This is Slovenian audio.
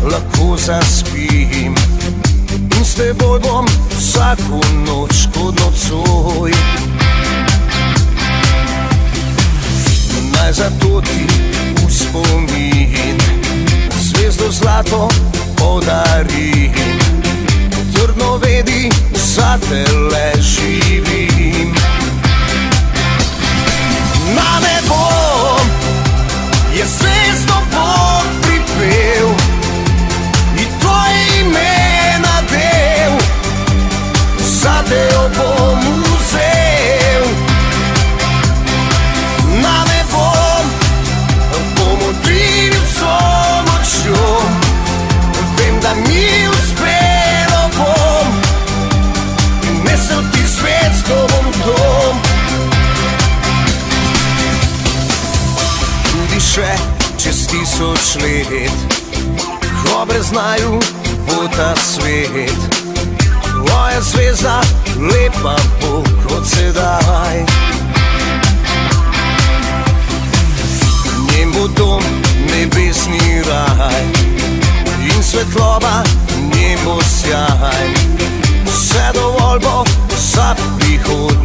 lahko zaspim. In s teboj bom vsako noč kot nocoj. Naj zato ti v spomin zvezdo zlato podarim. Trdno vedi, za tele živim. Na nebo je zvezdo Bog pripel in tvoje ime nadel. Zate jo bom vzel. Na nebo bom odrinil vso močjo. Vem, da mi uspelo bom in nesel ti zvezdo bom v dom. Tudi še čez 1000 let, ko brez naju bo ta svet, tvoja zvezda lepa bo kot sedaj. Njen bo dom nebesni raj in svetloba njen bo sjaj. Vse dovolj bo za prihod